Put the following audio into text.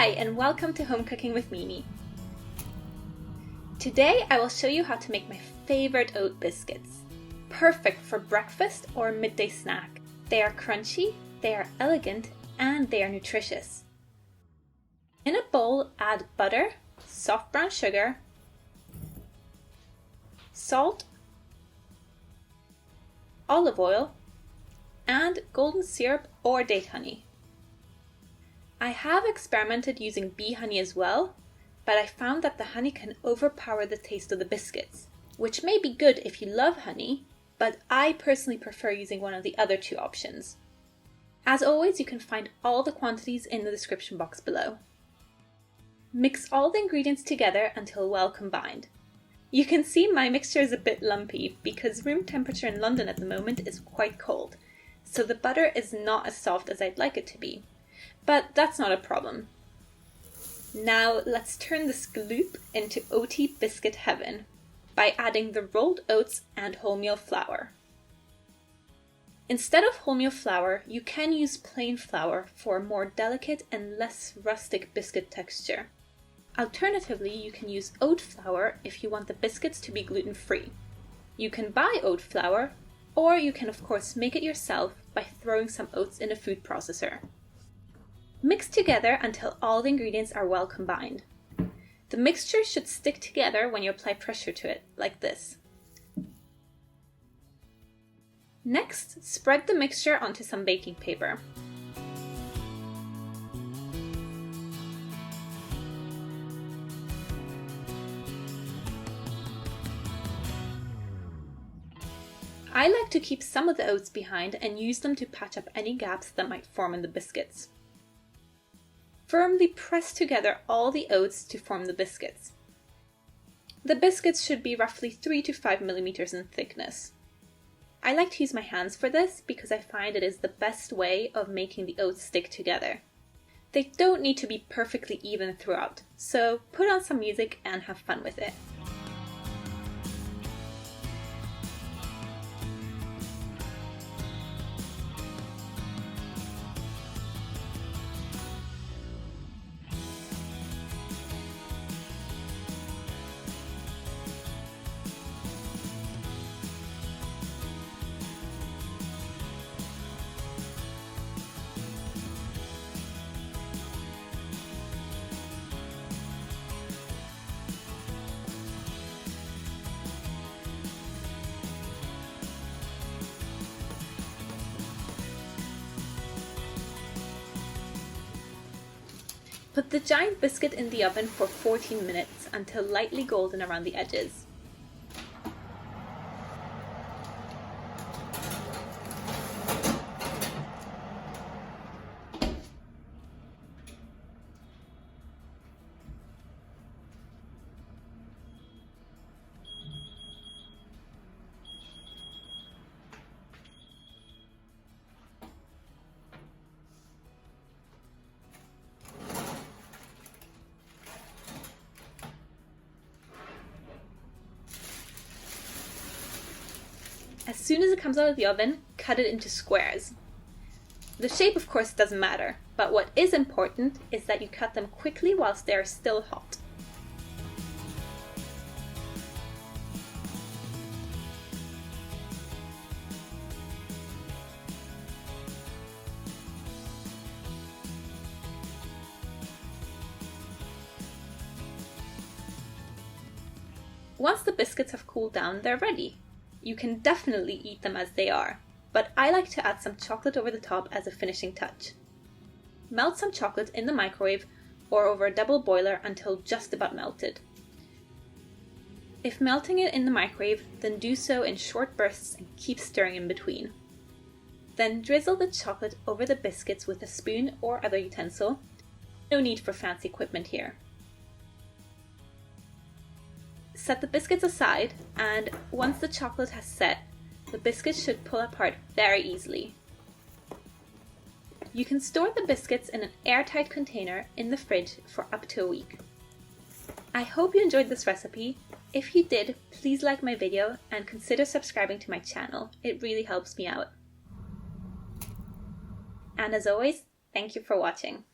Hi and welcome to Home Cooking with Mimi. Today I will show you how to make my favorite oat biscuits. Perfect for breakfast or midday snack. They are crunchy, they are elegant, and they are nutritious. In a bowl, add butter, soft brown sugar, salt, olive oil, and golden syrup or date honey. I have experimented using bee honey as well, but I found that the honey can overpower the taste of the biscuits, which may be good if you love honey, but I personally prefer using one of the other two options. As always, you can find all the quantities in the description box below. Mix all the ingredients together until well combined. You can see my mixture is a bit lumpy because room temperature in London at the moment is quite cold, so the butter is not as soft as I'd like it to be. But that's not a problem. Now let's turn this gloop into OT biscuit heaven by adding the rolled oats and wholemeal flour. Instead of wholemeal flour, you can use plain flour for a more delicate and less rustic biscuit texture. Alternatively, you can use oat flour if you want the biscuits to be gluten-free. You can buy oat flour, or you can of course make it yourself by throwing some oats in a food processor. Mix together until all the ingredients are well combined. The mixture should stick together when you apply pressure to it, like this. Next, spread the mixture onto some baking paper. I like to keep some of the oats behind and use them to patch up any gaps that might form in the biscuits. Firmly press together all the oats to form the biscuits. The biscuits should be roughly 3 to 5 millimeters in thickness. I like to use my hands for this because I find it is the best way of making the oats stick together. They don't need to be perfectly even throughout, so put on some music and have fun with it. Put the giant biscuit in the oven for 14 minutes until lightly golden around the edges. As soon as it comes out of the oven, cut it into squares. The shape of course doesn't matter, but what is important is that you cut them quickly whilst they are still hot. Once the biscuits have cooled down, they're ready. You can definitely eat them as they are, but I like to add some chocolate over the top as a finishing touch. Melt some chocolate in the microwave or over a double boiler until just about melted. If melting it in the microwave, then do so in short bursts and keep stirring in between. Then drizzle the chocolate over the biscuits with a spoon or other utensil. No need for fancy equipment here. Set the biscuits aside, and once the chocolate has set, the biscuits should pull apart very easily. You can store the biscuits in an airtight container in the fridge for up to a week. I hope you enjoyed this recipe. If you did, please like my video and consider subscribing to my channel. It really helps me out. And as always, thank you for watching.